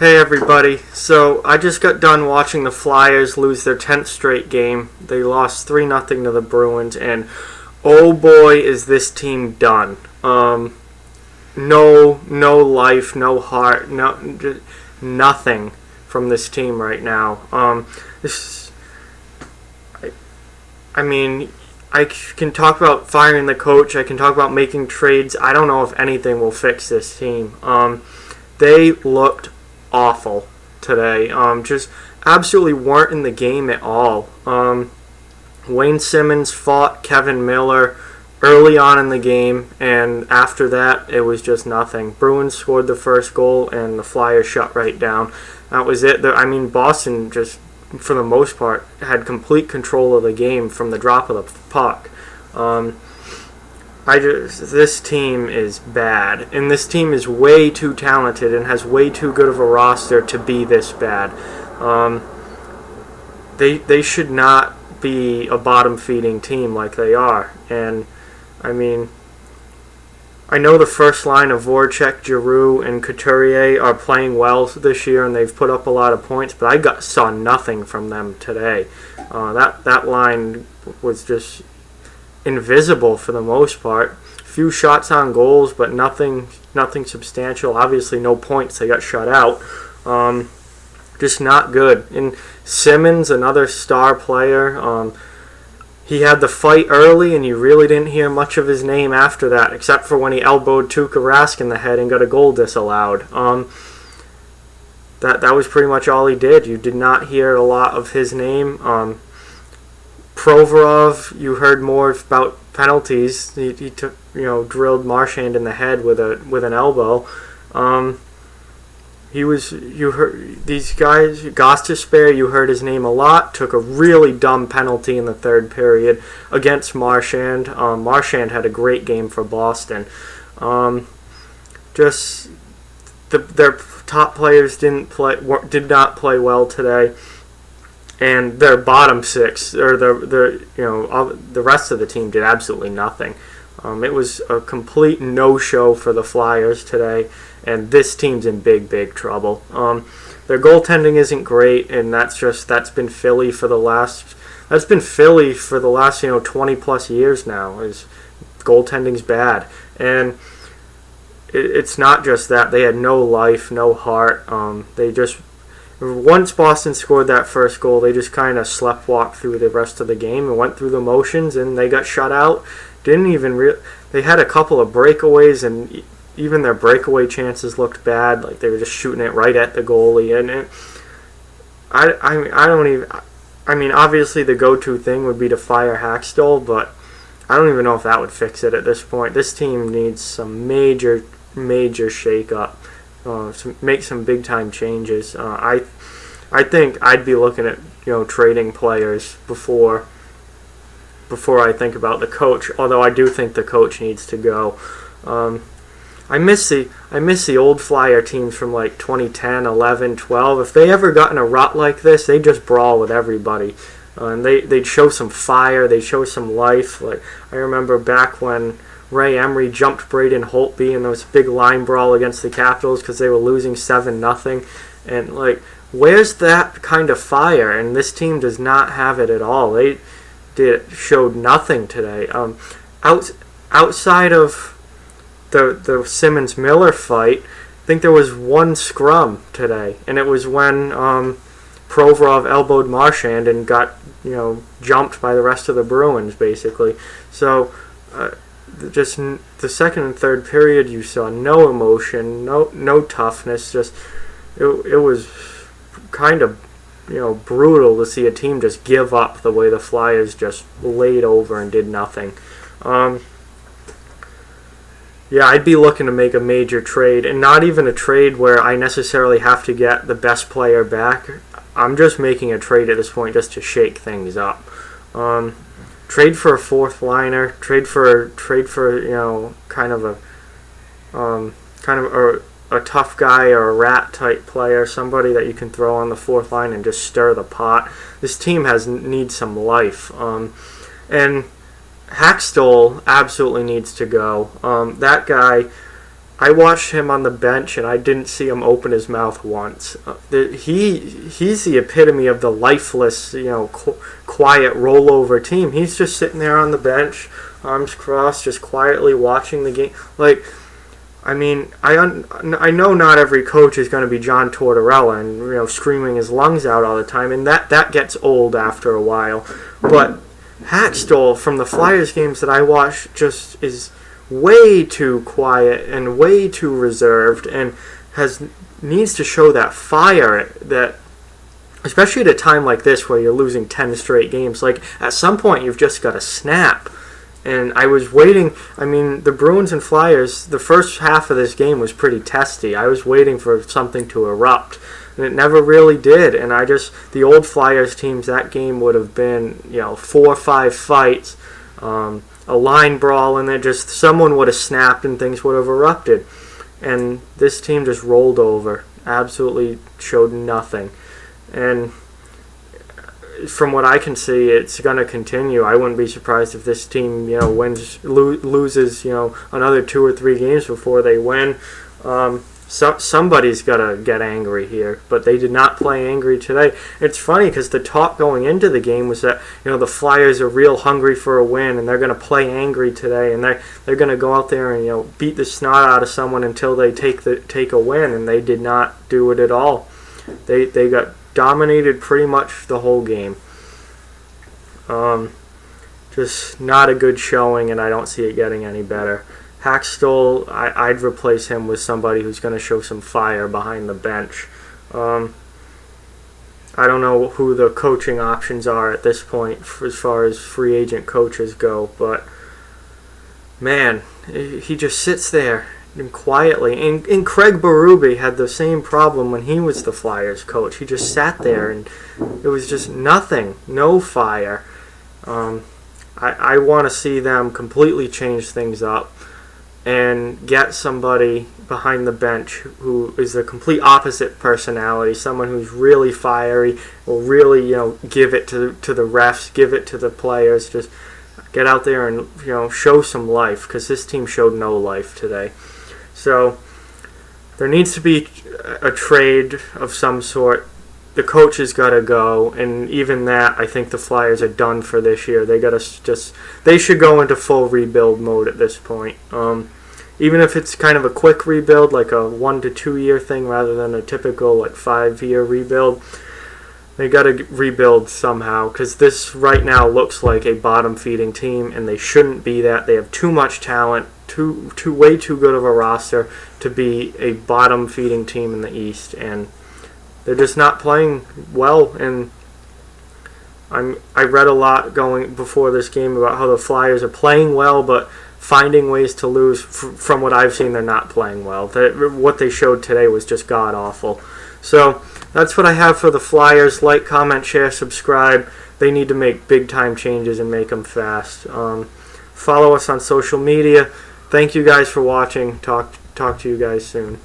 Hey everybody, so I just got done watching the Flyers lose their 10th straight game. They lost 3-0 to the Bruins, and oh boy is this team done. No life, no heart, nothing from this team right now. I mean, I can talk about firing the coach, I can talk about making trades. I don't know if anything will fix this team. They looked awful today. Just absolutely weren't in the game at all. Wayne Simmons fought Kevin Miller early on in the game, and after that, it was just nothing. Bruins scored the first goal, and the Flyers shut right down. That was it. Boston just, for the most part, had complete control of the game from the drop of the puck. This team is bad, and this team is way too talented and has way too good of a roster to be this bad. They should not be a bottom-feeding team like they are. And I mean, I know the first line of Voracek, Giroux, and Couturier are playing well this year, and they've put up a lot of points, but I saw nothing from them today. That line was just invisible for the most part. A few shots on goals, but nothing substantial. Obviously, no points. They got shut out. Just not good. And Simmons, another star player, he had the fight early, and you really didn't hear much of his name after that, except for when he elbowed Tuukka Rask in the head and got a goal disallowed. That was pretty much all he did. You did not hear a lot of his name. Provorov, you heard more about penalties. He took, drilled Marchand in the head with an elbow. You heard these guys. Gostisbehere, you heard his name a lot. Took a really dumb penalty in the third period against Marchand. Marchand had a great game for Boston. Their top players did not play well today. And their bottom six, or the rest of the team, did absolutely nothing. It was a complete no-show for the Flyers today, and this team's in big trouble. Their goaltending isn't great, and that's been Philly for the last 20 plus years now. Is goaltending's bad, and it's not just that. They had no life, no heart. Once Boston scored that first goal, they just kind of sleptwalked through the rest of the game and went through the motions, and they got shut out. They had a couple of breakaways, and even their breakaway chances looked bad. Like they were just shooting it right at the goalie, and obviously the go-to thing would be to fire Hackstall, but I don't even know if that would fix it at this point. This team needs some major shake-up. Make some big time changes. I think I'd be looking at trading players before I think about the coach. Although I do think the coach needs to go. I miss the old Flyer teams from like 2010, 11, 12. If they ever got in a rut like this, they'd just brawl with everybody. And they'd show some fire. They'd show some life. Like I remember back when Ray Emery jumped Braden Holtby in those big line brawl against the Capitals because they were losing 7-0. And, where's that kind of fire? And this team does not have it at all. They showed nothing today. Outside of the Simmons-Miller fight, I think there was one scrum today. And it was when Provorov elbowed Marchand and got, jumped by the rest of the Bruins, basically. So just the second and third period, you saw no emotion, no toughness. Just it was kind of brutal to see a team just give up the way the Flyers just laid over and did nothing. I'd be looking to make a major trade, and not even a trade where I necessarily have to get the best player back. I'm just making a trade at this point just to shake things up. Trade for a fourth liner. Trade for kind of a tough guy or a rat type player, somebody that you can throw on the fourth line and just stir the pot. This team needs some life. And Hackstall absolutely needs to go. That guy, I watched him on the bench, and I didn't see him open his mouth once. He's the epitome of the lifeless, quiet rollover team. He's just sitting there on the bench, arms crossed, just quietly watching the game. Like, I mean, I know not every coach is going to be John Tortorella and screaming his lungs out all the time, and that gets old after a while. But Hackstall from the Flyers games that I watched just is way too quiet and way too reserved, and needs to show that fire, that especially at a time like this where you're losing 10 straight games. Like, at some point you've just got to snap. And I was waiting. I mean, the Bruins and Flyers, the first half of this game was pretty testy. I was waiting for something to erupt, and it never really did. And the old Flyers teams, that game would have been 4 or 5 fights, a line brawl, and then just someone would have snapped and things would have erupted. And this team just rolled over, absolutely showed nothing. And from what I can see, it's going to continue. I wouldn't be surprised if this team, loses, another 2 or 3 games before they win. Somebody's got to get angry here, but they did not play angry today. It's funny because the talk going into the game was that the Flyers are real hungry for a win, and they're going to play angry today, and they're going to go out there and beat the snot out of someone until they take a win, and they did not do it at all. They got dominated pretty much the whole game. Just not a good showing, and I don't see it getting any better. Hackstall, I'd replace him with somebody who's going to show some fire behind the bench. I don't know who the coaching options are at this point as far as free agent coaches go, but man, he just sits there and quietly. And Craig Berube had the same problem when he was the Flyers coach. He just sat there, and it was just nothing, no fire. I want to see them completely change things up and get somebody behind the bench who is the complete opposite personality, someone who's really fiery, will really, give it to the refs, give it to the players, just get out there and, show some life, because this team showed no life today. So there needs to be a trade of some sort. The coach has got to go, and even that, I think the Flyers are done for this year. They should go into full rebuild mode at this point. Even if it's kind of a quick rebuild, like a 1 to 2 year thing, rather than a typical 5-year rebuild, they got to rebuild somehow, because this right now looks like a bottom feeding team, and they shouldn't be that. They have too much talent, way too good of a roster to be a bottom feeding team in the East, and they're just not playing well. And I read a lot going before this game about how the Flyers are playing well, but finding ways to lose. From what I've seen, they're not playing well. What they showed today was just god awful. So that's what I have for the Flyers. Like, comment, share, subscribe. They need to make big time changes and make them fast. Follow us on social media. Thank you guys for watching. Talk to you guys soon.